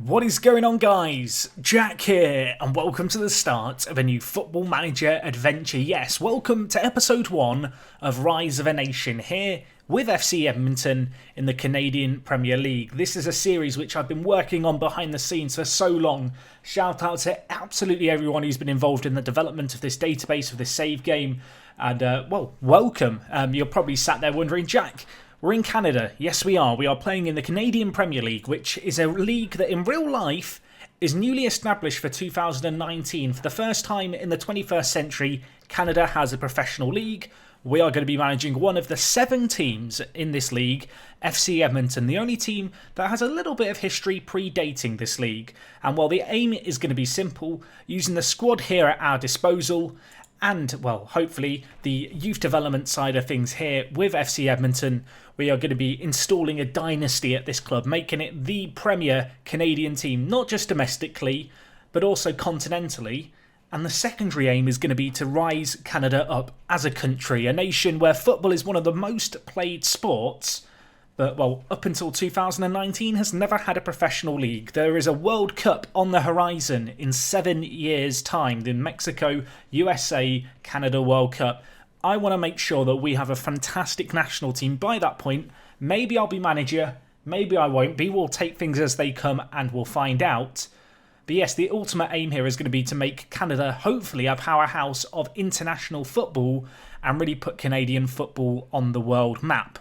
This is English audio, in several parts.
What is going on, guys? Jack here, and welcome to the start of a new Football Manager adventure. Yes, welcome to episode 1 of Rise of a Nation here with FC Edmonton in the Canadian Premier League. This is a series which I've been working on behind the scenes for so long. Shout out to absolutely everyone who's been involved in the development of this database, of this save game. And, welcome. You're probably sat there wondering, Jack, we're in Canada. Yes, we are. We are playing in the Canadian Premier League, which is a league that in real life is newly established for 2019. For the first time in the 21st century, Canada has a professional league. We are going to be managing one of the 7 teams in this league, FC Edmonton, the only team that has a little bit of history predating this league. And while the aim is going to be simple, using the squad here at our disposal, and, well, hopefully the youth development side of things here with FC Edmonton, we are going to be installing a dynasty at this club, making it the premier Canadian team, not just domestically, but also continentally. And the secondary aim is going to be to rise Canada up as a country, a nation where football is one of the most played sports, but, well, up until 2019 has never had a professional league. There is a World Cup on the horizon in 7 years' time. The Mexico, USA, Canada World Cup. I want to make sure that we have a fantastic national team by that point. Maybe I'll be manager, maybe I won't be. We'll take things as they come and we'll find out. But yes, the ultimate aim here is going to be to make Canada hopefully a powerhouse of international football and really put Canadian football on the world map.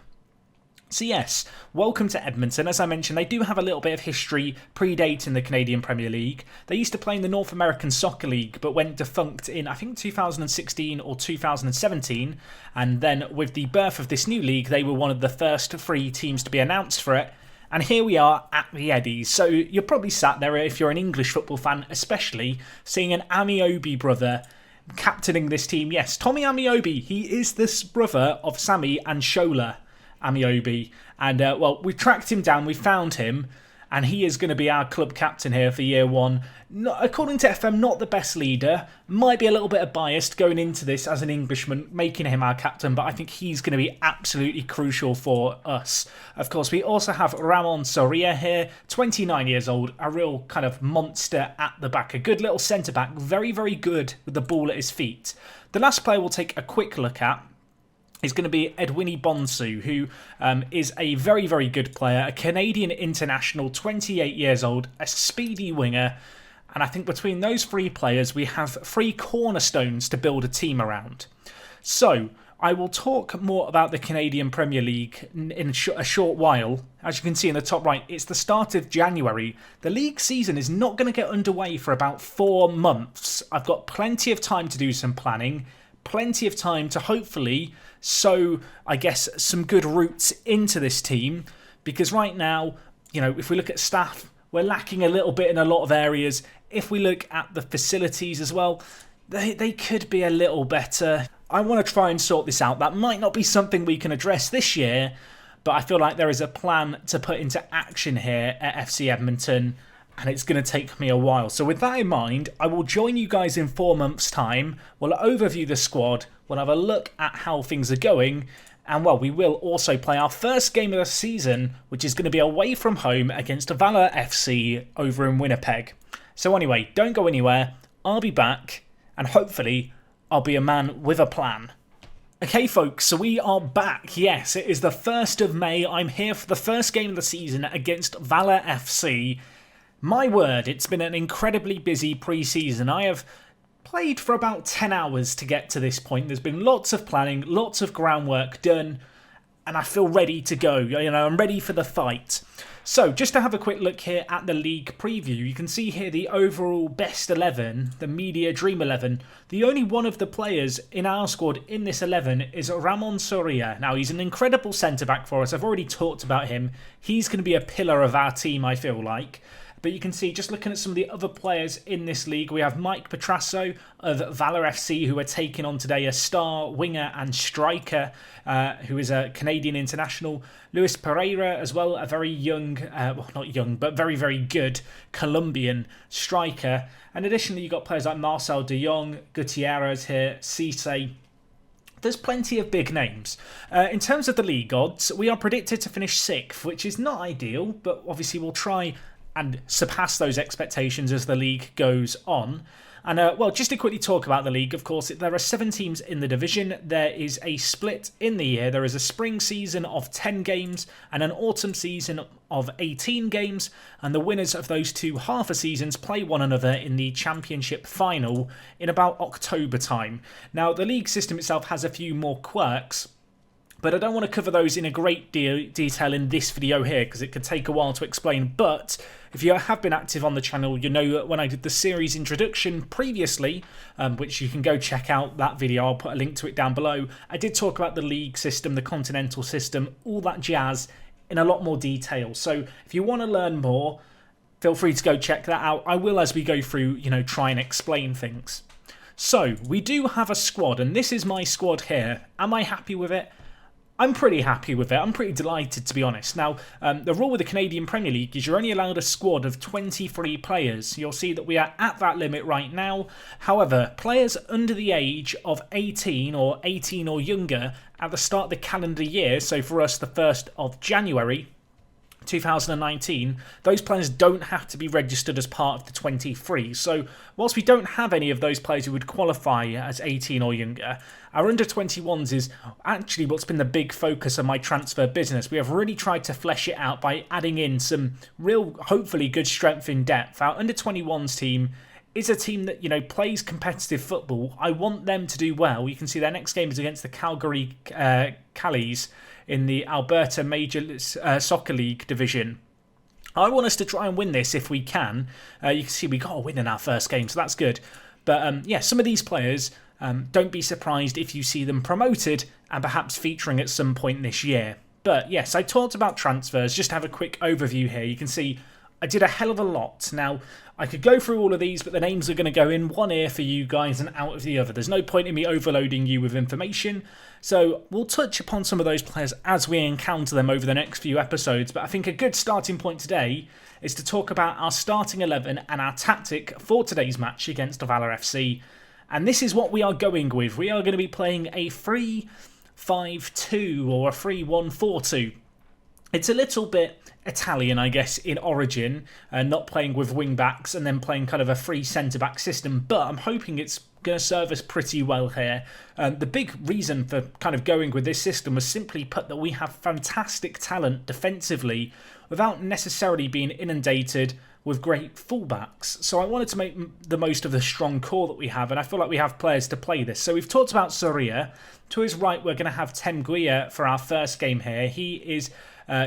So yes, welcome to Edmonton. As I mentioned, they do have a little bit of history predating the Canadian Premier League. They used to play in the North American Soccer League, but went defunct in, I think, 2016 or 2017. And then with the birth of this new league, they were one of the first 3 teams to be announced for it. And here we are at the Eddies. So you're probably sat there, if you're an English football fan especially, seeing an Amiobi brother captaining this team. Yes, Tommy Amiobi, he is this brother of Sammy and Shola Amiobi, and well, we tracked him down, we found him, and he is going to be our club captain here for year 1. According to FM, not the best leader, might be a little bit biased going into this as an Englishman, making him our captain, but I think he's going to be absolutely crucial for us. Of course, we also have Ramon Soria here, 29 years old, a real kind of monster at the back, a good little centre-back, very, very good with the ball at his feet. The last player we'll take a quick look at is going to be Edwini Bonsu, who is a very, very good player, a Canadian international, 28 years old, a speedy winger, and I think between those 3 players we have 3 cornerstones to build a team around. So, I will talk more about the Canadian Premier League in a short while. As you can see in the top right, it's the start of January. The league season is not going to get underway for about 4 months. I've got plenty of time to do some planning, plenty of time to hopefully sow, I guess, some good roots into this team, because right now, you know, if we look at staff, we're lacking a little bit in a lot of areas. If we look at the facilities as well, they could be a little better. I want to try and sort this out. That might not be something we can address this year, but I feel like there is a plan to put into action here at FC Edmonton, and it's going to take me a while. So with that in mind, I will join you guys in 4 months' time. We'll overview the squad. We'll have a look at how things are going. And, well, we will also play our first game of the season, which is going to be away from home against Valour FC over in Winnipeg. So anyway, don't go anywhere. I'll be back, and hopefully I'll be a man with a plan. Okay, folks, so we are back. Yes, it is the 1st of May. I'm here for the first game of the season against Valour FC. My word, it's been an incredibly busy pre-season. I have played for about 10 hours to get to this point. There's been lots of planning, lots of groundwork done, and I feel ready to go. You know, I'm ready for the fight. So, just to have a quick look here at the league preview, you can see here the overall best 11, the media dream 11. The only one of the players in our squad in this 11 is Ramon Soria. Now, he's an incredible centre-back for us. I've already talked about him. He's going to be a pillar of our team, I feel like. But you can see, just looking at some of the other players in this league, we have Mike Petrasso of Valour FC, who are taking on today a star winger and striker, who is a Canadian international. Luis Pereira as well, a very young, well, not young, but very, very good Colombian striker. And additionally, you've got players like Marcel de Jong, Gutierrez here, Cisse. There's plenty of big names. In terms of the league odds, we are predicted to finish 6th, which is not ideal, but obviously we'll try and surpass those expectations as the league goes on. And, well, just to quickly talk about the league, of course, there are 7 teams in the division. There is a split in the year. There is a spring season of 10 games and an autumn season of 18 games. And the winners of those 2 half seasons play one another in the championship final in about October time. Now, the league system itself has a few more quirks, but I don't want to cover those in a great detail in this video here because it could take a while to explain. But if you have been active on the channel, you know that when I did the series introduction previously, which you can go check out that video, I'll put a link to it down below, I did talk about the league system, the continental system, all that jazz in a lot more detail. So if you want to learn more, feel free to go check that out. I will, as we go through, try and explain things. So we do have a squad, and this is my squad here. Am I happy with it? I'm pretty happy with it. I'm pretty delighted, to be honest. Now, the rule with the Canadian Premier League is you're only allowed a squad of 23 players. You'll see that we are at that limit right now. However, players under the age of 18 or 18 or younger at the start of the calendar year, so for us the 1st of January 2019, those players don't have to be registered as part of the 23. So whilst we don't have any of those players who would qualify as 18 or younger, our under 21s is actually what's been the big focus of my transfer business. We have really tried to flesh it out by adding in some real, hopefully good strength in depth. Our under 21s team is a team that, plays competitive football. I want them to do well. You can see their next game is against the Calgary Callies in the Alberta Major Soccer League division. I want us to try and win this if we can. You can see we got a win in our first game, so that's good. But yeah, some of these players, don't be surprised if you see them promoted and perhaps featuring at some point this year. But yes, I talked about transfers. Just to have a quick overview here. You can see I did a hell of a lot. Now, I could go through all of these, but the names are going to go in one ear for you guys and out of the other. There's no point in me overloading you with information. So we'll touch upon some of those players as we encounter them over the next few episodes. But I think a good starting point today is to talk about our starting 11 and our tactic for today's match against Valour FC. And this is what we are going with. We are going to be playing a 3-5-2 or a 3-1-4-2. It's a little bit Italian, I guess, in origin, not playing with wing-backs and then playing kind of a free centre-back system, but I'm hoping it's going to serve us pretty well here. The big reason for kind of going with this system was simply put that we have fantastic talent defensively without necessarily being inundated with great fullbacks. So I wanted to make the most of the strong core that we have, and I feel like we have players to play this. So we've talked about Soria. To his right, we're going to have Tem Guia for our first game here. He is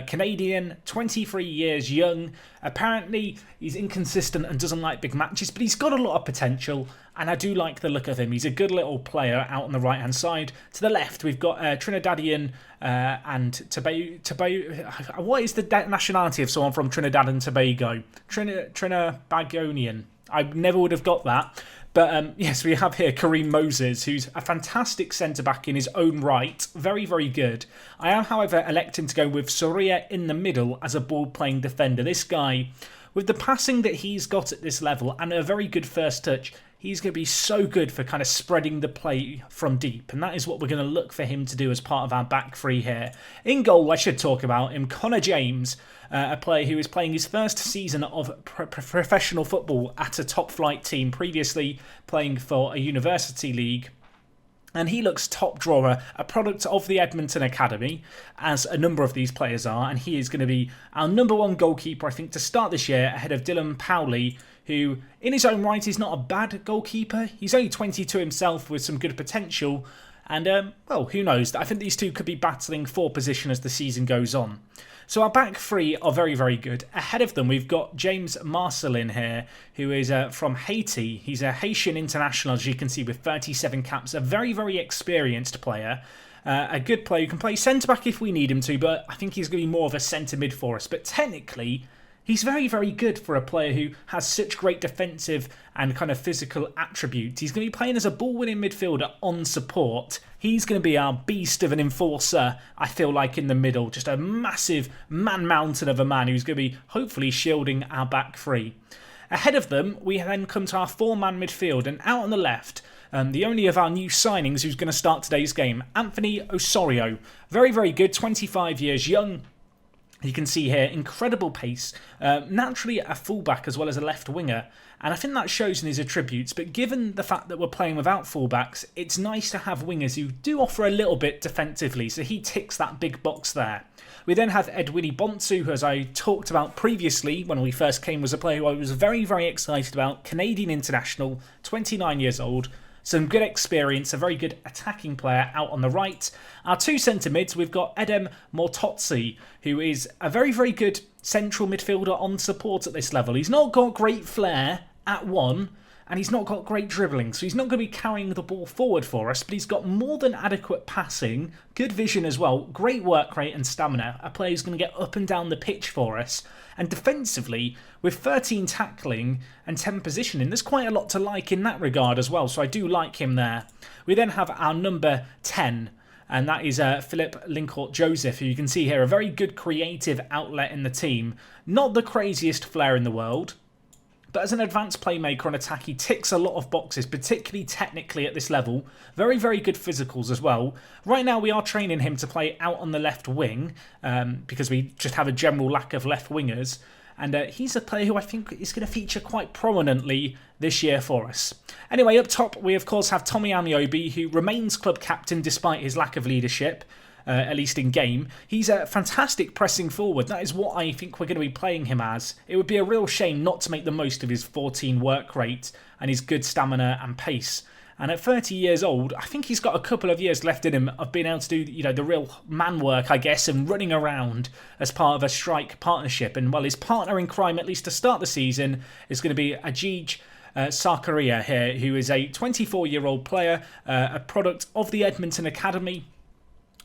Canadian, 23 years young. Apparently, he's inconsistent and doesn't like big matches, but he's got a lot of potential, and I do like the look of him. He's a good little player out on the right-hand side. To the left, we've got Trinidadian and Tobago. What is the nationality of someone from Trinidad and Tobago? Trinbagonian. I never would have got that. But yes, we have here Kareem Moses, who's a fantastic centre-back in his own right. Very, very good. I am, however, electing to go with Soria in the middle as a ball-playing defender. This guy, with the passing that he's got at this level and a very good first touch, he's going to be so good for kind of spreading the play from deep. And that is what we're going to look for him to do as part of our back three here. In goal, I should talk about him, Connor James, a player who is playing his first season of professional football at a top-flight team, previously playing for a university league. And he looks top drawer, a product of the Edmonton Academy, as a number of these players are. And he is going to be our number one goalkeeper, I think, to start this year, ahead of Dylan Powley, who, in his own right, is not a bad goalkeeper. He's only 22 himself with some good potential. And, well, who knows? I think these two could be battling for position as the season goes on. So our back three are very, very good. Ahead of them, we've got James Marcelin here, who is from Haiti. He's a Haitian international, as you can see, with 37 caps. A very, very experienced player. A good player who can play centre-back if we need him to, but I think he's going to be more of a centre-mid for us. But technically, he's very, very good for a player who has such great defensive and kind of physical attributes. He's going to be playing as a ball-winning midfielder on support. He's going to be our beast of an enforcer, I feel like, in the middle. Just a massive man-mountain of a man who's going to be hopefully shielding our back three. Ahead of them, we then come to our four-man midfield. And out on the left, the only of our new signings who's going to start today's game, Anthony Osorio. Very, very good, 25 years young. You can see here, incredible pace, naturally a fullback as well as a left winger, and I think that shows in his attributes, but given the fact that we're playing without fullbacks, it's nice to have wingers who do offer a little bit defensively, so he ticks that big box there. We then have Edwini Bonsu, who, as I talked about previously when we first came, was a player who I was very, very excited about, Canadian international, 29 years old, some good experience, a very good attacking player out on the right. Our two centre mids, we've got Edem Mortozzi, who is a very, very good central midfielder on support at this level. He's not got great flair at one, and he's not got great dribbling, so he's not going to be carrying the ball forward for us, but he's got more than adequate passing, good vision as well, great work rate and stamina, a player who's going to get up and down the pitch for us. And defensively, with 13 tackling and 10 positioning, there's quite a lot to like in that regard as well, so I do like him there. We then have our number 10, and that is Philip Lincourt-Joseph, who you can see here, a very good creative outlet in the team. Not the craziest flair in the world, but as an advanced playmaker on attack, he ticks a lot of boxes, particularly technically at this level. Very, very good physicals as well. Right now, we are training him to play out on the left wing because we just have a general lack of left wingers. And he's a player who I think is going to feature quite prominently this year for us. Anyway, up top, we of course have Tommy Amiobi, who remains club captain despite his lack of leadership. At least in game. He's a fantastic pressing forward. That is what I think we're going to be playing him as. It would be a real shame not to make the most of his 14 work rate and his good stamina and pace. And at 30 years old, I think he's got a couple of years left in him of being able to do, the real man work, I guess, and running around as part of a strike partnership. And well, his partner in crime, at least to start the season, is going to be Ajij Sarkaria here, who is a 24-year-old player, a product of the Edmonton Academy.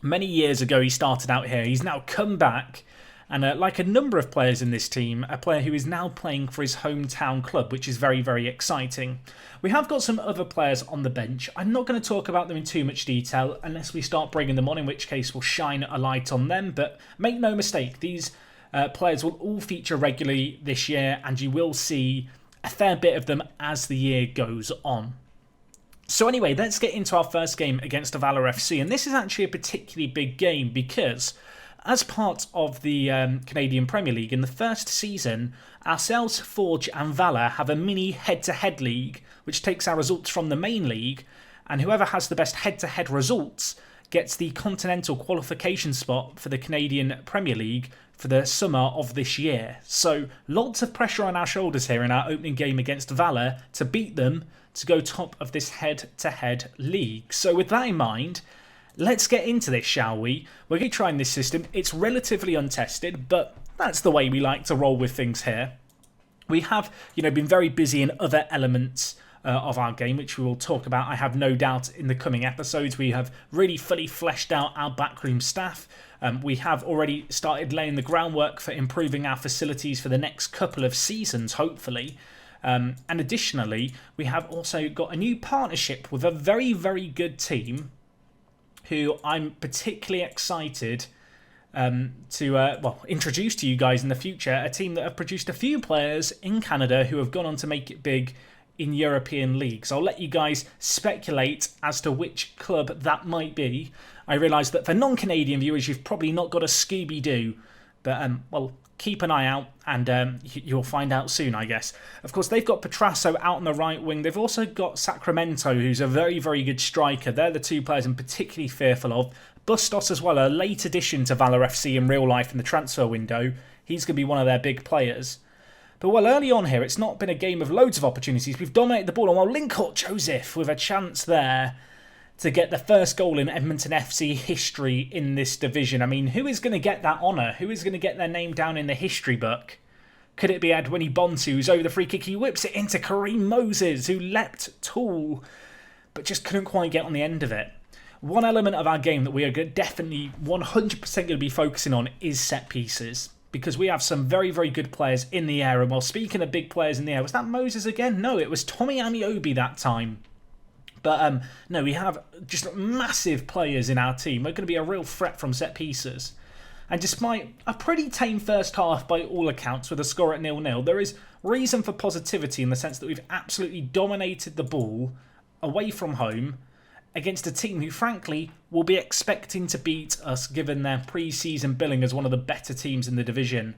Many years ago he started out here. He's now come back, and like a number of players in this team, a player who is now playing for his hometown club, which is very, very exciting. We have got some other players on the bench. I'm not going to talk about them in too much detail unless we start bringing them on, in which case we'll shine a light on them. But make no mistake, these players will all feature regularly this year, and you will see a fair bit of them as the year goes on. So anyway, let's get into our first game against Valour FC, and this is actually a particularly big game because as part of the Canadian Premier League in the first season, ourselves, Forge and Valour have a mini head-to-head league which takes our results from the main league, and whoever has the best head-to-head results gets the continental qualification spot for the Canadian Premier League for the summer of this year. So lots of pressure on our shoulders here in our opening game against Valour to beat them to go top of this head-to-head league. So with that in mind, let's get into this, shall we? We're going to be trying this system. It's relatively untested, but that's the way we like to roll with things here. We have, been very busy in other elements of our game, which we will talk about, I have no doubt, in the coming episodes. We have really fully fleshed out our backroom staff. We have already started laying the groundwork for improving our facilities for the next couple of seasons, hopefully. And additionally, we have also got a new partnership with a very, very good team who I'm particularly excited to introduce to you guys in the future. A team that have produced a few players in Canada who have gone on to make it big in European leagues. I'll let you guys speculate as to which club that might be. I realise that for non-Canadian viewers, you've probably not got a Scooby-Doo, but keep an eye out and you'll find out soon, I guess. Of course, they've got Petrasso out on the right wing. They've also got Sacramento, who's a very, very good striker. They're the two players I'm particularly fearful of. Bustos as well, a late addition to Valour FC in real life in the transfer window. He's going to be one of their big players. But early on here, it's not been a game of loads of opportunities. We've dominated the ball, and Lincourt-Joseph with a chance there to get the first goal in Edmonton FC history in this division. I mean, who is going to get that honour? Who is going to get their name down in the history book? Could it be Edwini Bonsu, who's over the free kick? He whips it into Kareem Moses, who leapt tall, but just couldn't quite get on the end of it. One element of our game that we are definitely 100% going to be focusing on is set pieces, because we have some very, very good players in the air. And while speaking of big players in the air, was that Moses again? No, it was Tommy Amiobi that time. But no, we have just massive players in our team. We're going to be a real threat from set pieces. And despite a pretty tame first half by all accounts with a score at 0-0, there is reason for positivity in the sense that we've absolutely dominated the ball away from home against a team who, frankly, will be expecting to beat us given their pre-season billing as one of the better teams in the division.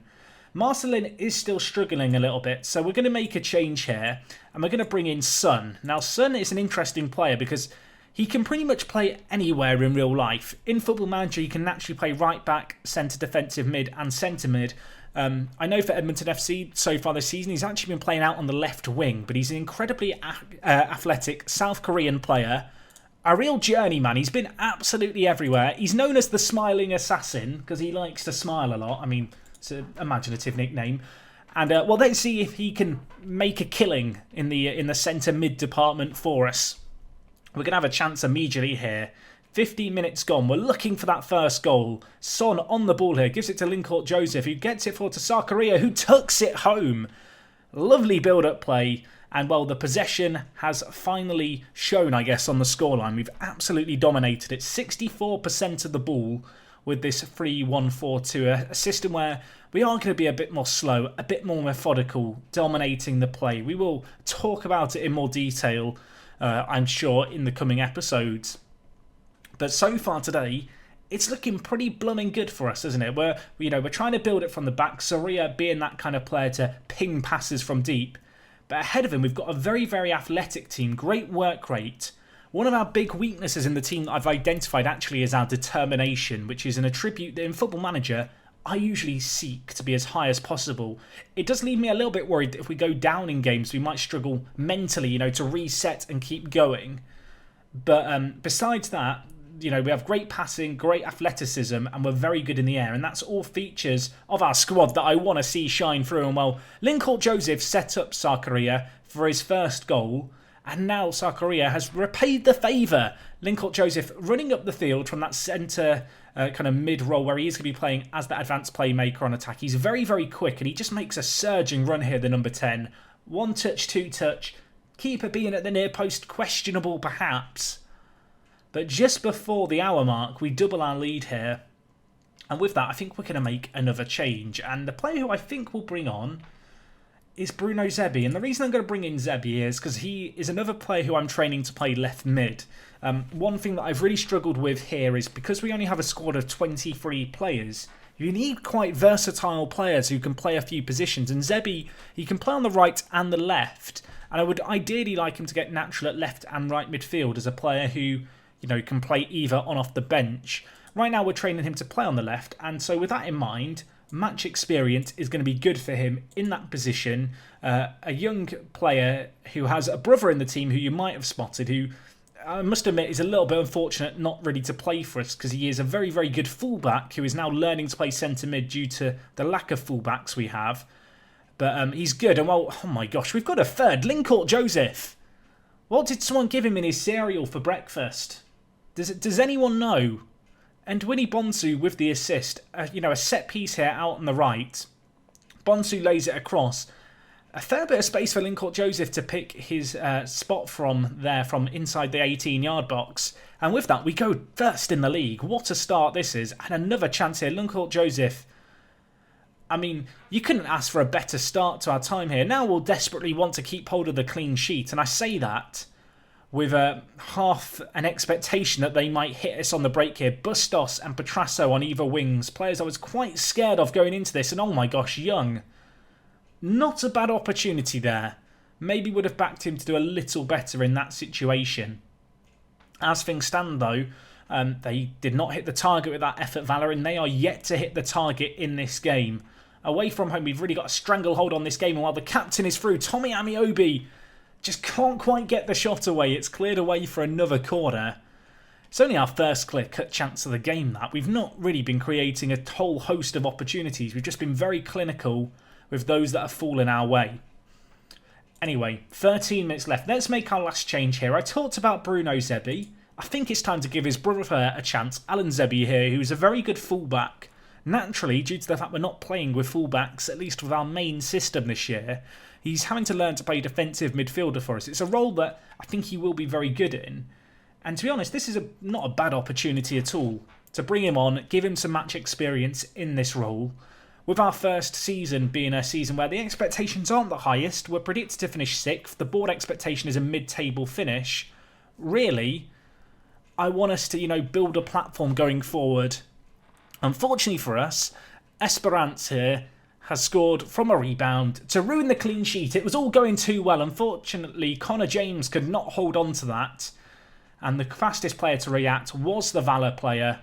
Marcelin is still struggling a little bit, so we're going to make a change here, and we're going to bring in Son. Now, Son is an interesting player because he can pretty much play anywhere in real life. In Football Manager, he can naturally play right back, centre defensive mid, and centre mid. I know for Edmonton FC so far this season, he's actually been playing out on the left wing, but he's an incredibly athletic South Korean player. A real journeyman. He's been absolutely everywhere. He's known as the Smiling Assassin because he likes to smile a lot. I mean, it's an imaginative nickname. And well, let's see if he can make a killing in the centre mid department for us. We're going to have a chance immediately here. 15 minutes gone. We're looking for that first goal. Son on the ball here. Gives it to Lincourt Joseph, who gets it forward to Sarkaria, who tucks it home. Lovely build-up play. And, well, the possession has finally shown, I guess, on the scoreline. We've absolutely dominated it. 64% of the ball with this 3-1-4-2. A system where we are going to be a bit more slow, a bit more methodical, dominating the play. We will talk about it in more detail, I'm sure, in the coming episodes. But so far today, it's looking pretty blooming good for us, isn't it? We're trying to build it from the back. Saria being that kind of player to ping passes from deep. But ahead of him, we've got a very, very athletic team. Great work rate. One of our big weaknesses in the team that I've identified actually is our determination, which is an attribute that in Football Manager, I usually seek to be as high as possible. It does leave me a little bit worried that if we go down in games, we might struggle mentally, to reset and keep going. But besides that, we have great passing, great athleticism, and we're very good in the air. And that's all features of our squad that I want to see shine through. And, well, Lincourt Joseph set up Sarkaria for his first goal. And now Sarkaria has repaid the favour. Lincourt Joseph running up the field from that centre kind of mid-roll where he is going to be playing as the advanced playmaker on attack. He's very, very quick, and he just makes a surging run here, the number 10. One touch, two touch. Keeper being at the near post, questionable perhaps. But just before the hour mark, we double our lead here. And with that, I think we're going to make another change. And the player who I think we'll bring on is Bruno Zebi. And the reason I'm going to bring in Zebi is because he is another player who I'm training to play left mid. One thing that I've really struggled with here is because we only have a squad of 23 players, you need quite versatile players who can play a few positions. And Zebi, he can play on the right and the left. And I would ideally like him to get natural at left and right midfield as a player who can play either on off the bench. Right now we're training him to play on the left, and so with that in mind, match experience is going to be good for him in that position. A young player who has a brother in the team who you might have spotted, who I must admit is a little bit unfortunate not ready to play for us because he is a very, very good fullback who is now learning to play centre mid due to the lack of fullbacks we have. But he's good, and well, oh my gosh, we've got a third, Lincourt Joseph. What did someone give him in his cereal for breakfast? Does anyone know? And Winnie Bonsu with the assist. A set piece here out on the right. Bonsu lays it across. A fair bit of space for Lincourt Joseph to pick his spot from inside the 18-yard box. And with that, we go first in the league. What a start this is. And another chance here. Lincourt Joseph. I mean, you couldn't ask for a better start to our time here. Now we'll desperately want to keep hold of the clean sheet. And I say that with half an expectation that they might hit us on the break here. Bustos and Petrasso on either wings. Players I was quite scared of going into this. And oh my gosh, Young. Not a bad opportunity there. Maybe would have backed him to do a little better in that situation. As things stand though, they did not hit the target with that effort, Valour, and they are yet to hit the target in this game. Away from home, we've really got a stranglehold on this game. And while the captain is through, Tommy Amiobi just can't quite get the shot away. It's cleared away for another corner. It's only our first clear-cut chance of the game, that. We've not really been creating a whole host of opportunities. We've just been very clinical with those that have fallen our way. Anyway, 13 minutes left. Let's make our last change here. I talked about Bruno Zebi. I think it's time to give his brother a chance. Alan Zebi here, who's a very good fullback. Naturally, due to the fact we're not playing with fullbacks, at least with our main system this year, he's having to learn to play defensive midfielder for us. It's a role that I think he will be very good in. And to be honest, this is not a bad opportunity at all to bring him on, give him some match experience in this role. With our first season being a season where the expectations aren't the highest, we're predicted to finish 6th. The board expectation is a mid-table finish. Really, I want us to, build a platform going forward. Unfortunately for us, Esperance here has scored from a rebound to ruin the clean sheet. It was all going too well. Unfortunately, Connor James could not hold on to that. And the fastest player to react was the Valour player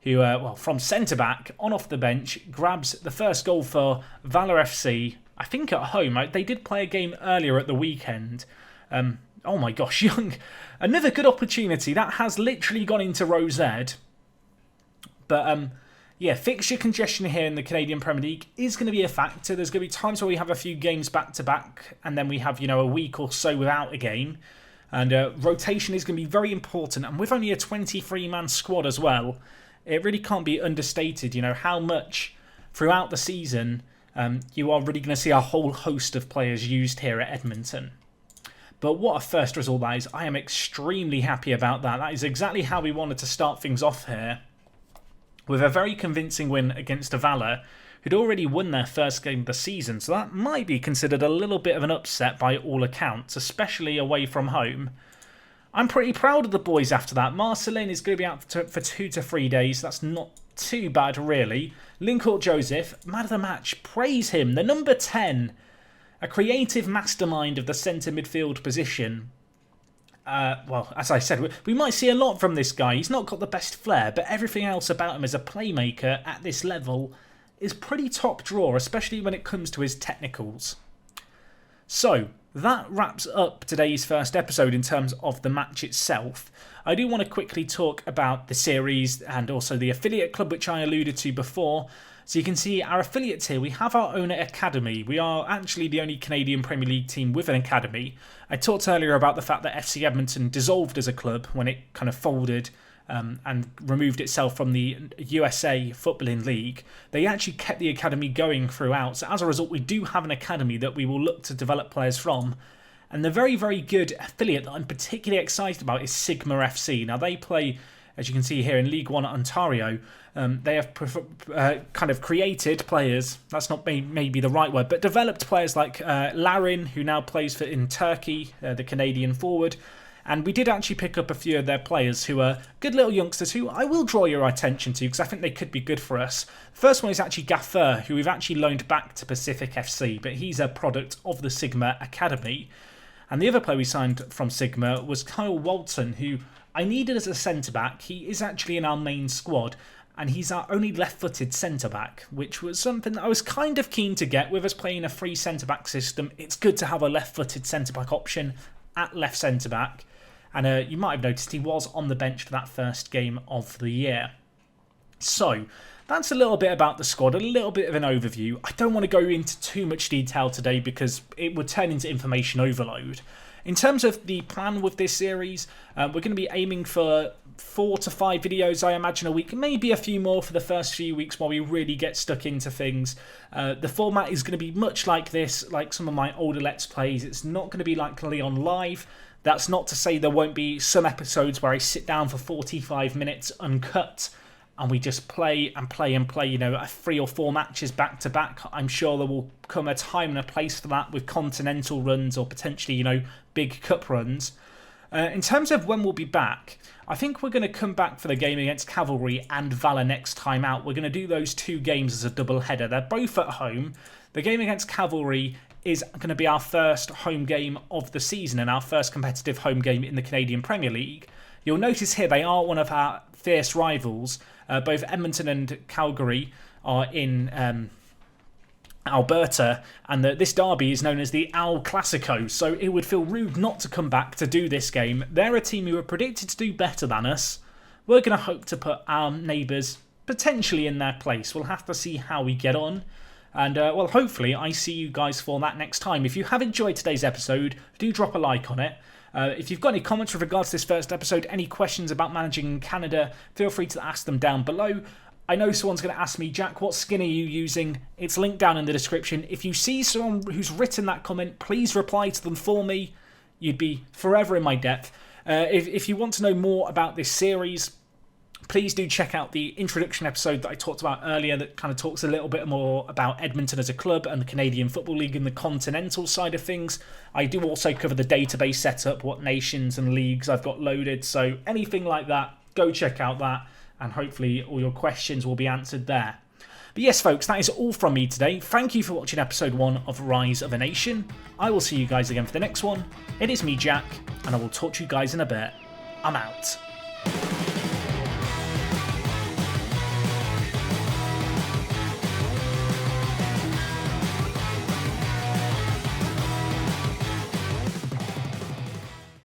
who, from centre-back, on off the bench, grabs the first goal for Valour FC. I think at home. They did play a game earlier at the weekend. Oh my gosh, Young. Another good opportunity. That has literally gone into row Z. But, yeah, fixture congestion here in the Canadian Premier League is going to be a factor. There's going to be times where we have a few games back-to-back, and then we have, a week or so without a game. And rotation is going to be very important. And with only a 23-man squad as well, it really can't be understated, how much throughout the season you are really going to see a whole host of players used here at Edmonton. But what a first result that is. I am extremely happy about that. That is exactly how we wanted to start things off here, with a very convincing win against a Valour who'd already won their first game of the season. So that might be considered a little bit of an upset by all accounts, especially away from home. I'm pretty proud of the boys after that. Marcelin is going to be out for 2 to 3 days. That's not too bad, really. Lincourt Joseph, man of the match. Praise him. The number 10. A creative mastermind of the centre midfield position. Well, as I said, we might see a lot from this guy. He's not got the best flair, but everything else about him as a playmaker at this level is pretty top drawer, especially when it comes to his technicals. So, that wraps up today's first episode in terms of the match itself. I do want to quickly talk about the series and also the affiliate club, which I alluded to before. So you can see our affiliates here. We have our own academy. We are actually the only Canadian Premier League team with an academy. I talked earlier about the fact that FC Edmonton dissolved as a club when it kind of folded and removed itself from the USA Footballing League. They actually kept the academy going throughout. So as a result, we do have an academy that we will look to develop players from. And the very, very good affiliate that I'm particularly excited about is Sigma FC. Now they play, as you can see here, in League One Ontario. They have kind of created players, that's not maybe the right word, but developed players like Larin, who now plays in Turkey, the Canadian forward. And we did actually pick up a few of their players who are good little youngsters who I will draw your attention to because I think they could be good for us. First one is actually Gaffer, who we've actually loaned back to Pacific FC, but he's a product of the Sigma Academy. And the other player we signed from Sigma was Kyle Walton, who I needed as a centre-back. He is actually in our main squad, and he's our only left-footed centre-back, which was something that I was kind of keen to get. With us playing a free centre-back system, it's good to have a left-footed centre-back option at left centre-back. And you might have noticed he was on the bench for that first game of the year. So, that's a little bit about the squad, a little bit of an overview. I don't want to go into too much detail today because it would turn into information overload. In terms of the plan with this series, we're going to be aiming for 4 to 5 videos, I imagine, a week. Maybe a few more for the first few weeks while we really get stuck into things. The format is going to be much like this, like some of my older Let's Plays. It's not going to be like Leon Live. That's not to say there won't be some episodes where I sit down for 45 minutes uncut and we just play and play and play, 3 or 4 matches back to back. I'm sure there will come a time and a place for that with continental runs or potentially, big cup runs. In terms of when we'll be back, I think we're going to come back for the game against Cavalry and Valour next time out. We're going to do those 2 games as a double header. They're both at home. The game against Cavalry is going to be our first home game of the season and our first competitive home game in the Canadian Premier League. You'll notice here they are one of our fierce rivals. Both Edmonton and Calgary are in Alberta, and this derby is known as the Al Clasico, so it would feel rude not to come back to do this game. They're a team who are predicted to do better than us. We're going to hope to put our neighbours potentially in their place. We'll have to see how we get on. And, well, hopefully I see you guys for that next time. If you have enjoyed today's episode, do drop a like on it. If you've got any comments with regards to this first episode, any questions about managing in Canada, feel free to ask them down below. I know someone's going to ask me, Jack, what skin are you using? It's linked down in the description. If you see someone who's written that comment, please reply to them for me. You'd be forever in my debt. If you want to know more about this series, please do check out the introduction episode that I talked about earlier that kind of talks a little bit more about Edmonton as a club and the Canadian Football League and the continental side of things. I do also cover the database setup, what nations and leagues I've got loaded, so anything like that, go check out that, and hopefully all your questions will be answered there. But yes, folks, that is all from me today. Thank you for watching episode 1 of Rise of a Nation. I will see you guys again for the next one. It is me, Jack, and I will talk to you guys in a bit. I'm out.